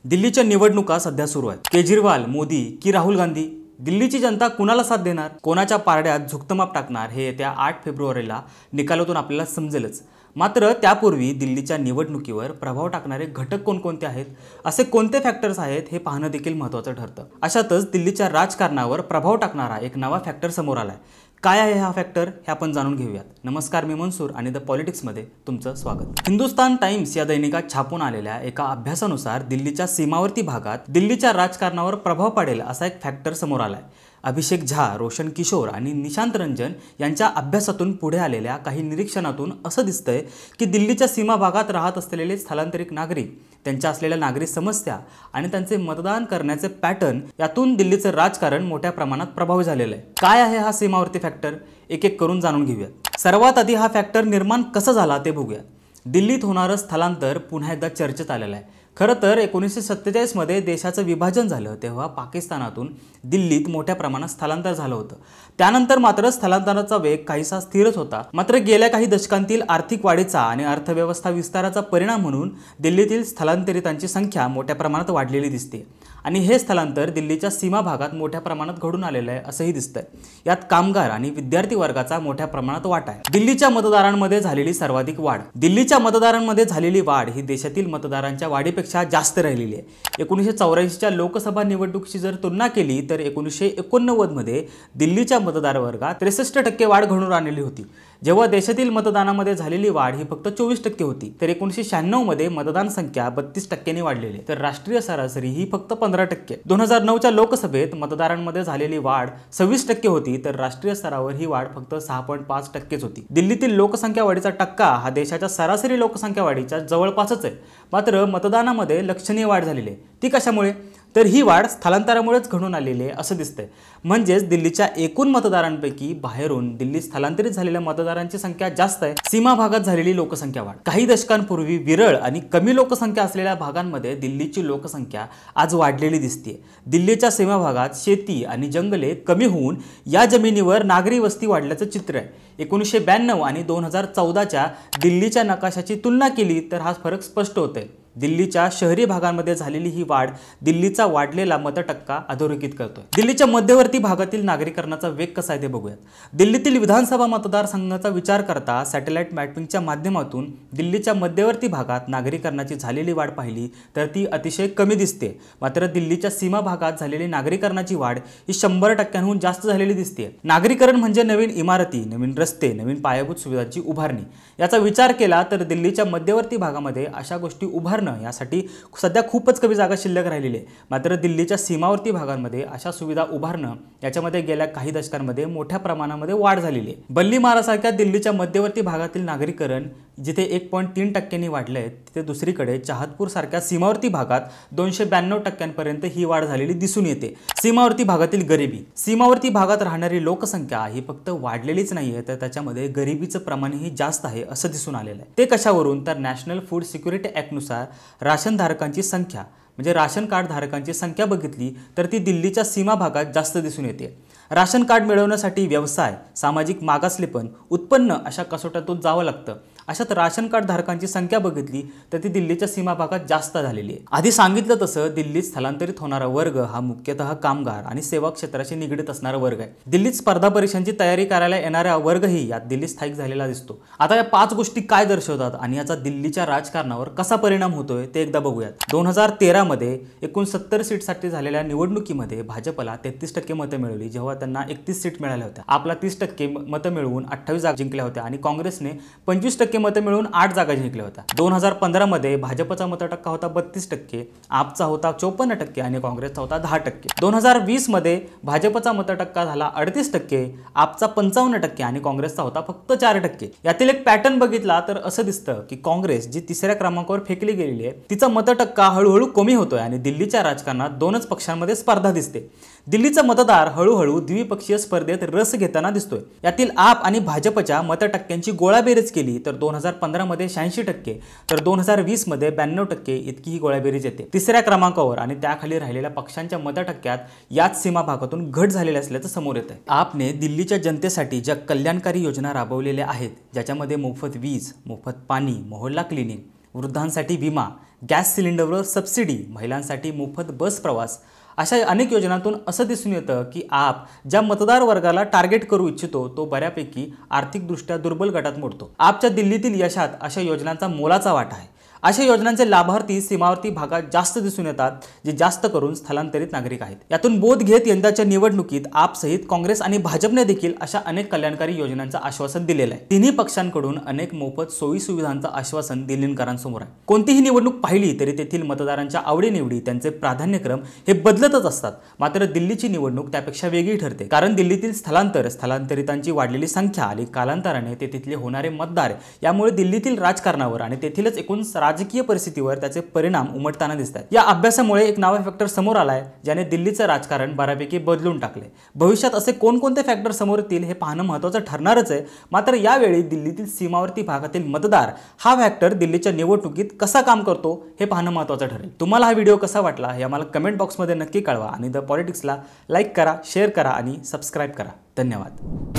दिल्लीच्या निवडणुका सध्या सुरू आहेत। केजरीवाल, मोदी की राहुल गांधी? दिल्लीची जनता कुणाला साथ देणार, कोणाच्या पारड्यात झुकतमाप टाकणार हे येत्या 8 फेब्रुवारीला निकालातून आपल्याला समजेलच। मात्र त्यापूर्वी दिल्लीच्या निवडणुकीवर प्रभाव टाकणारे घटक कोणकोणते आहेत, असे कोणते फॅक्टर्स आहेत हे पाहणं देखील महत्त्वाचं ठरतं। अशातच दिल्लीच्या राजकारणावर प्रभाव टाकणारा एक नवा फॅक्टर समोर आलाय। काय आहे हा फॅक्टर हे आपण जाणून घेऊयात। नमस्कार, मी मनसूर आणि द पॉलिटिक्समध्ये तुमचं स्वागत। हिंदुस्तान टाइम्स या दैनिकात छापून आलेल्या एका अभ्यासानुसार दिल्लीच्या सीमावर्ती भागात दिल्लीच्या राजकारणावर प्रभाव पडेल असा एक फॅक्टर समोर आलाय। अभिषेक झा, रोशन किशोर आणि निशांत रंजन यांच्या अभ्यासातून पुढे आलेल्या काही निरीक्षणातून असं दिसतंय की दिल्लीच्या सीमा भागात राहत असलेले स्थलांतरित नागरिक, त्यांच्या असलेल्या नागरी समस्या आणि त्यांचे मतदान करण्याचे पॅटर्न यातून दिल्लीचं राजकारण मोठ्या प्रमाणात प्रभावी झालेलं आहे। काय आहे हा सीमावर्ती फॅक्टर, एक एक करून जाणून घेऊयात। सर्वात आधी हा फॅक्टर निर्माण कसा झाला ते बघूया। दिल्लीत होणारं स्थलांतर पुन्हा एकदा चर्चेत आलेलं आहे। खरं तर 1947 मध्ये देशाचं विभाजन झालं तेव्हा पाकिस्तानातून दिल्लीत मोठ्या प्रमाणात स्थलांतर झालं होतं। त्यानंतर मात्र स्थलांतराचा वेग काहीसा स्थिरच होता। मात्र गेल्या काही दशकांतील आर्थिक वाढीचा आणि अर्थव्यवस्था विस्ताराचा परिणाम म्हणून दिल्लीतील स्थलांतरितांची संख्या मोठ्या प्रमाणात वाढलेली दिसते आणि हे स्थलांतर दिल्लीच्या सीमा भागात मोठ्या प्रमाणात घडून आलेलं आहे असंही दिसतंय। यात कामगार आणि विद्यार्थी वर्गाचा मोठ्या प्रमाणात वाटा आहे। दिल्लीच्या मतदारांमध्ये झालेली सर्वाधिक वाढ, दिल्लीच्या मतदारांमध्ये झालेली वाढ ही देशातील मतदारांच्या वाढीपेक्षा जास्त राहिलेली आहे। 1984च्या लोकसभा निवडणुकीची जर तुलना केली तर 1989 मध्ये दिल्लीच्या मतदार वर्गात 63% वाढ घडून आणलेली होती, जेव्हा देशातील मतदानामध्ये झालेली वाढ ही फक्त 24% होती। तर 1996 मध्ये मतदान संख्या 32% वाढलेली, तर राष्ट्रीय सरासरी ही फक्त 15%। 2009च्या लोकसभेत मतदारांमध्ये झालेली वाढ 26% होती, तर राष्ट्रीय स्तरावर ही वाढ फक्त 6.5% होती। दिल्लीतील लोकसंख्या वाढीचा टक्का हा देशाच्या सरासरी लोकसंख्या वाढीच्या जवळपासच आहे। मात्र मतदानामध्ये लक्षणीय वाढ झालेली आहे। ती कशामुळे? तर ही वाढ स्थलांतरामुळेच घडून आलेली आहे असं दिसतंय। म्हणजेच दिल्लीच्या एकूण मतदारांपैकी बाहेरून दिल्ली स्थलांतरित झालेल्या मतदारांची संख्या जास्त आहे। सीमा भागात झालेली लोकसंख्या वाढ, काही दशकांपूर्वी विरळ आणि कमी लोकसंख्या असलेल्या भागांमध्ये दिल्लीची लोकसंख्या आज वाढलेली दिसते। दिल्लीच्या सीमा भागात शेती आणि जंगले कमी होऊन या जमिनीवर नागरी वस्ती वाढल्याचं चित्र आहे। 1992 आणि 2014च्या दिल्लीच्या नकाशाची तुलना केली तर हा फरक स्पष्ट होतोय। दिल्लीच्या शहरी भागांमध्ये झालेली ही वाढ दिल्लीचा वाढलेला मतटक्का अधोरेखित करतोय। दिल्लीच्या मध्यवर्ती भागातील नागरीकरणाचा वेग कसा आहे ते बघूयात। दिल्लीतील विधानसभा मतदारसंघाचा विचार करता सॅटेलाइट मॅपिंगच्या माध्यमातून दिल्लीच्या मध्यवर्ती भागात नागरीकरणाची झालेली वाढ पाहिली तर ती अतिशय कमी दिसते। मात्र दिल्लीच्या सीमा भागात झालेली नागरीकरणाची वाढ ही 100%हून जास्त झालेली दिसते। नागरीकरण म्हणजे नवीन इमारती, नवीन रस्ते, नवीन पायाभूत सुविधांची उभारणी। याचा विचार केला तर दिल्लीच्या मध्यवर्ती भागामध्ये अशा गोष्टी उभारणं यासाठी सध्या खूपच कमी जागा शिल्लक राहिलेली आहे। मात्र दिल्लीच्या सीमावर्ती भागांमध्ये अशा सुविधा उभारणं याच्यामध्ये गेल्या काही दशकांमध्ये मोठ्या प्रमाणामध्ये वाढ झालेली आहे। बल्लीमारासारख्या दिल्लीच्या मध्यवर्ती भागातील नागरीकरण जिथे 1.3%नी वाढले आहे, तिथे दुसरीकडे चाहतपूर सारख्या सीमावर्ती भागात 292% ही वाढ झालेली दिसून येते। सीमावर्ती भागातील गरिबी, सीमावर्ती भागात राहणारी लोकसंख्या ही फक्त वाढलेलीच नाहीये तर त्याच्यामध्ये गरिबीचं प्रमाणही जास्त आहे असं दिसून आलेलं आहे। ते कशावरून? तर नॅशनल फूड सिक्युरिटी ॲक्टनुसार राशन धारकांची संख्या म्हणजे राशन कार्ड धारकांची संख्या बघितली तर ती दिल्लीच्या सीमा भागात जास्त दिसून येते। राशन कार्ड मिळवण्यासाठी व्यवसाय, सामाजिक मागासलेपण, उत्पन्न अशा कसोट्यातून जावं लागतं। अशात राशन कार्ड धारकांची संख्या बघितली तर ती दिल्लीच्या सीमा भागात जास्त झालेली आहे। आधी सांगितलं तसं दिल्लीत स्थलांतरित होणारा वर्ग हा मुख्यतः कामगार आणि सेवा क्षेत्राशी निगडीत असणारा वर्ग आहे। दिल्लीत स्पर्धा परीक्षांची तयारी करायला येणारा वर्गही यात दिल्लीत स्थायिक झालेला दिसतो। आता या 5 गोष्टी काय दर्शवतात आणि याचा दिल्लीच्या राजकारणावर कसा परिणाम होतोय ते एकदा बघूयात। 2013 मध्ये 69 सीटसाठी झालेल्या निवडणुकीमध्ये भाजपला 33% मतं मिळवली, जेव्हा त्यांना 31 सीट मिळाल्या होत्या। आपला 30% मतं मिळवून 28 जागा जिंकल्या होत्या आणि काँग्रेसने 25% मतं मिळवून 8 जागा जिंकल्या होत्या। 2015 मध्ये भाजपचा मतटक्का होता 32%, आपचा होता 54% आणि काँग्रेसचा होता 10%। 2020 मध्ये भाजपचा मतटक्का झाला 38%, आपचा 55% आणि काँग्रेसचा होता फक्त 4%। यातील एक पॅटर्न बघितला तर असं दिसतं की काँग्रेस जी तिसऱ्या क्रमांकावर फेकली गेलेली आहे तिचा मतटक्का हळूहळू कमी होतोय आणि दिल्लीच्या राजकारणात 2च पक्षांमध्ये स्पर्धा दिसते। दिल्लीचा मतदार हळूहळू द्विपक्षीय स्पर्धेत रस घेताना दिसतोय। यातील आप आणि भाजपच्या मतटक्क्यांची गोळाबेरीज केली तर 2015 मध्ये 86%, तर 2020 मध्ये 92% इतकी ही गोळाबेरीज येते। तिसऱ्या क्रमांकावर आणि त्याखाली राहिलेल्या पक्षांच्या मतटक्क्यात याच सीमा भागातून घट झालेली असल्याचं समोर येत आहे। आपने दिल्लीच्या जनतेसाठी ज्या कल्याणकारी योजना राबवलेल्या आहेत, ज्याच्यामध्ये मोफत वीज, मोफत पाणी, मोहल्ला क्लिनिंग, वृद्धांसाठी विमा, गॅस सिलेंडरवर सबसिडी, महिलांसाठी मोफत बस प्रवास अशा अनेक योजनांतून असं दिसून येतं की आप ज्या मतदार वर्गाला टार्गेट करू इच्छितो तो बऱ्यापैकी आर्थिकदृष्ट्या दुर्बल गटात मोडतो। आपच्या दिल्लीतील यशात अशा योजनांचा मोलाचा वाटा आहे। अशा योजनांचे लाभार्थी सीमावर्ती भागात जास्त दिसून येतात, जे जास्त करून स्थलांतरित नागरिक आहेत। यातून बोध घेत यंदाच्या निवडणुकीत आप सहित काँग्रेस आणि भाजपने देखील अशा अनेक कल्याणकारी योजनांचं आश्वासन दिलेलं आहे। तिन्ही पक्षांकडून अनेक मोफत सोयी सुविधांचं आश्वासन दिल्लीकरांसमोर आहे। कोणतीही निवडणूक पाहिली तरी तेथील मतदारांच्या आवडीनिवडी, त्यांचे प्राधान्यक्रम हे बदलतच असतात। मात्र दिल्लीची निवडणूक त्यापेक्षा वेगळी ठरते, कारण दिल्लीतील स्थलांतरितांची वाढलेली संख्या आणि कालांतराने तेथील होणारे मतदार यामुळे दिल्लीतील राजकारणावर आणि तेथीलच एकूण राजकीय परिस्थितीवर त्याचे परिणाम उमटताना दिसतात। या अभ्यासामुळे एक नवा फॅक्टर समोर आलाय, ज्याने दिल्लीचं राजकारण बऱ्यापैकी बदलून टाकले। भविष्यात असे कोणकोणते फॅक्टर समोर येतील हे पाहणं महत्त्वाचं ठरणारच आहे। मात्र यावेळी दिल्लीतील सीमावर्ती भागातील मतदार हा फॅक्टर दिल्लीच्या निवडणुकीत कसा काम करतो हे पाहणं महत्त्वाचं ठरेल। तुम्हाला हा व्हिडिओ कसा वाटला हे आम्हाला कमेंट बॉक्समध्ये नक्की कळवा आणि द पॉलिटिक्सला लाईक करा, शेअर करा आणि सबस्क्राईब करा। धन्यवाद।